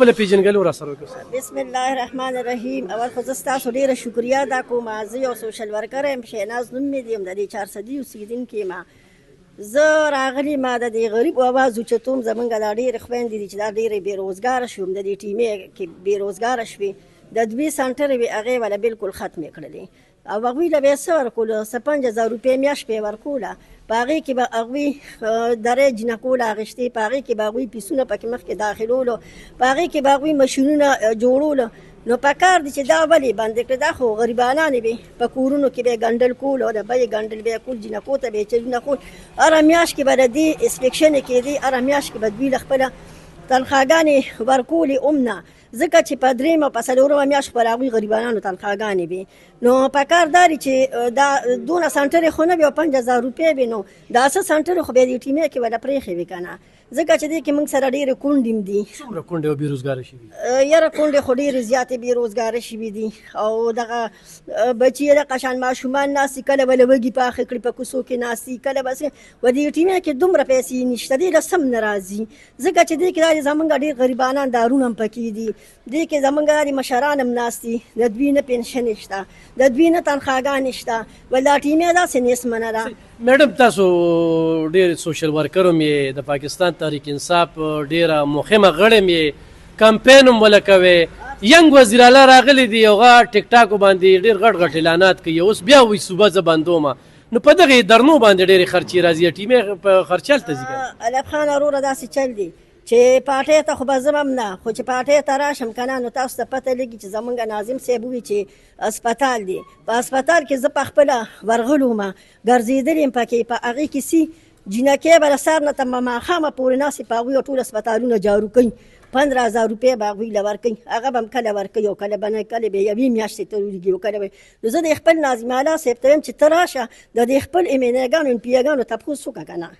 خپله پیژنګلو را سره وکړو. بسم الله الرحمن الرحیم. اول خو زه ستاسو ډېره شکریه ادا کوم. زه یو سوشل ورکر یم، شهناز نوم مې دی، د دې 400 اوسېدونکی یم. زه راغلی ما د دې غریب آواز اوچتوم. زمونږ دا ډېرې خویندې دي چې دا ډېرې بېروزګاره شوم، د دې ټیمې کې بېروزګاره شوې. د دوی سنټرې وې هغې وله بلکل ختمې کړلې او هغوی له به یې څه ورکولو 5000 روپۍ میاشت به یې ورکوله. په هغې کې به هغوی درې جینکوله اخېستې، په هغې کې به هغوی پیسونه پکې مخکې داخلولو، په هغې کې به هغوی مشینونه جوړولو. نو په کار دی چې دا ولې بندې کړې؟ دا خو غریبانانې وې، په کورونو کې به یې ګنډل کول او د بیې ګنډل به یې کول، جینکو ته به یې چلونه کول. هره میاشت کې به د دې انسپېکشن یې کېدې، هره میاشت کې به دوی له خپله تنخواګانې ورکولې هم نه، ځکه چې په درېیمه په څلورمه میاشت پر هغوی غریبانانو تنخواګانې وې. نو په کار دا دی چې دا دونه سنټرې خو نه وي او 5000 روپۍ وې، نو دا څه سنټرې خو بیا دې ټیمې کې وله پرېښې وې که نه، ځکه چې دې کې موږ سره ډېرې کونډې هم دي. څومره کونډې او بېروزګاره شوي؟ یاره کونډې خو ډېرې زیاتې بېروزګاره شوي دي او دغه بچي یې دغه شان ماشومان ناست دي، کله به له وږي پاخه کړي په کوڅو کې ناست دي، کله به و دې ټیمې کې دومره پیسې نشته، دې له سم نه راځي، ځکه چې دې کې دا زمونږ ډېر غریبانان دارونه هم پکې دي، دې کې زمونږ دا مشران هم ناست دي، د دوی نه پنشن شته، د دوی نه تنخواګانې شته، ول دا ټیمې داسې نیستمنه ده. میډم تاسو ډېر سوشل ورکر هم یې، د پاکستان تحریک انصاف ډېره مهمه غړی هم یې، کمپین هم وله کوې، ینګ وزیر اعلی راغلی دی، هغه ټیک ټاکو باندې ډېر غټ غټ اعلانات کوي، اوس بیا وایي صوبه زه بندومه. نو په دغې درنو باندې ډېرې خرچې راځي، ټیمې په خرچه هلته ځي که الف خان وروره داسې چل دی چې پاټۍ ته خو به زه هم نه، خو چې پاټۍ ته راشم که نه نو تاسو ته پته لګي چې زمونږ ناظم صاحب ووایي چې اسپتال دی، په اسپتال کې زه په خپله ورغلو وم، ګرځېدلې یم پکې، په هغې کې سي جینکۍ به له سهار نه تر ماښامه پورې ناستې په هغوی ټول اسپتالونه جارو کوي، 15000 روپۍ به هغوی له ورکوي، هغه به هم کله ورکوي او کله به نه، کله به یوې میاشتې ته ولیږي او کله به. نو زه د خپل ناظم اعلی صاحب ته وایم چې ته راشه د دې خپل امینګانو امپیګانو تپوس وکړه که نه،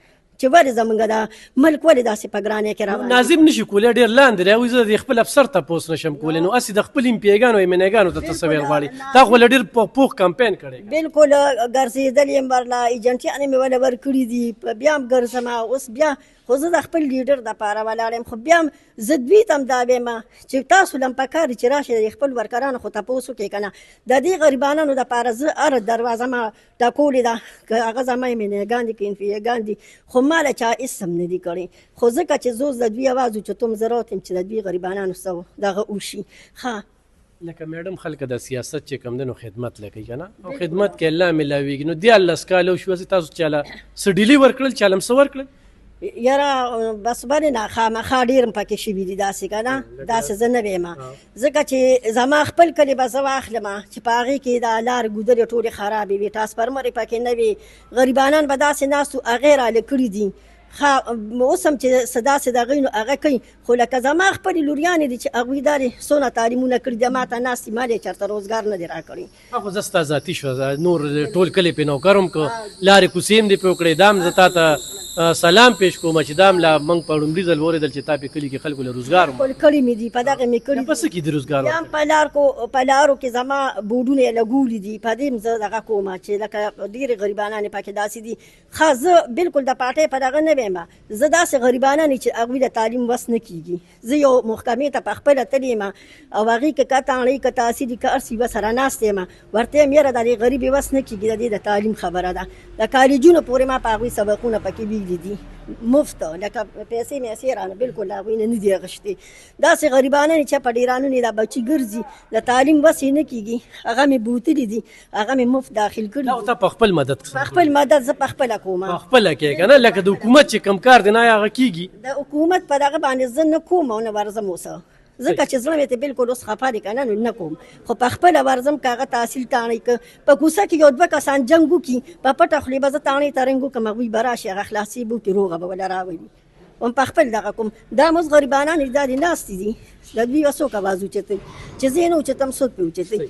چې ولې زمونږ دا ملک ولې داسې په ګرانۍ کې روان. ناظم نشي کولی، ډېر لاندې دی، هغوی زه د خپل افسر تپوس نشم کولی، نو هسې د خپل امپیګانو امینګانو ته ته څه ویل غواړي؟ تا خو له ډېر پوخ کمپین کړی. بلکل ګرځېدلې یم، ورله ایجنټیانې مې وله ورکړي دي، بیا هم ګرځم، اوس بیا خو زه د خپل لیډر دپاره ولاړ یم، خو بیا هم زه دوی ته هم دا وایم چې تاسو له هم پکار دي چې راشئ د خپل ورکرانو خو تپوس وکړئ که نه. د دې غریبانانو دپاره زه هره دروازه ما ټکولې ده، که هغه زما امینګان دي که انفیګان دي، خو ما له چا هېڅ هم نه دي کړی، خو ځکه چې زه اوس د دوی اواز اوچتوم، زه راوتم چې د دوی غریبانانو څه دغه وشي. ښه لکه میډم خلک د سیاست چې کوم دی نو خدمت لکوي که نه، او خدمت کې الله میلاویږي. نو 14 کاله وشوه تاسو چاله څه ډیلي ورکړل، چاله هم څه ورکړل؟ یاره بس بلې نه، خامخا ډېر هم پکې شوي دي داسې که نه، داسې زه نه ویم، ځکه چې زما خپل کلي به زه واخلم چې په هغې کې د لارې ګودرې ټولې خرابې وي، ټرانسفرمرې پکې نه وي، غریبانان به داسې ناست وو، هغې راله کړي دي. اوس هم چې څه داسې د هغوی نو هغه کوي، خو لکه زما خپلې لوریانې دي چې هغوی دا څونه تعلیمونه کړي دي، ما ته ناست دي، ما یې چېرته روزګار نه دی راکړی. خو زه ستا ذاتي شوه، نور ټول کلي پرې نوکر هم که لارې کوڅې هم دې پرې وکړې، دا هم زه تا ته سلام پیش کوم چې دا هم لا موږ په لومړي ځل واورېدل چې تا په کلي کې خلکو له روزګار ټول کړي مې دي، په دغه مې کړي په څه کې دي روزګار؟ بیا هم په لارو کې زما بورډونه یې لګولي دي، په دې هم زه دغه کوم چې لکه ډېرې غریبانانې پکې داسې دي. ښه زه بلکل د پاټۍ په دغه نه ویم، زه داسې غریبانان چې هغوی د تعلیم وس نه کېږي، زه یو محکمې ته په خپله تللی یم او هغې کې که تاڼۍ که تحصیلي که هر څه یوه سره ناست یم، ورته یم یاره د دې غریبې وس نه کېږي، د دې د تعلیم خبره ده، د کالجونو پورې ما په هغوی سبقونه پکې ویلي دي مفت، لکه پیسې میسې رانه بلکل له هغوی نه نه دي اخیستې. داسې غریبانان چې په ډېرانونو دا بچي ګرځي، د تعلیم وس یې نه کېږي، هغه مې بوتلي دي، هغه مې مفت داخل کړي دي. ته په خپل مدد په خپل مدد زه په خپله کوم، په خپله کې که نه، لکه د حکومت چې کوم کار دی نه هغه کېږي، د حکومت په دغه باندې زه نه کوم او نه ورځم اوسه، ځکه چې زړه مې ته بلکل اوس خفه دی که نه، نو نه کوم، خو په خپله ورځم که هغه تحصیل تاڼۍ که په کوڅه کې یو 2 کسان جنګ وکړي، په پټه خولې به زه تاڼۍ ته رنګ وکړم، هغوی به راشي هغه خلاصې به وکړي، روغه به وله راولي، هم په خپل دغه کوم. دا اوس غریبانان دا دې ناستې دي، د دوی به څوک اواز اوچتوي، چې زه یې نه اوچتم څوک پرې اوچتوي.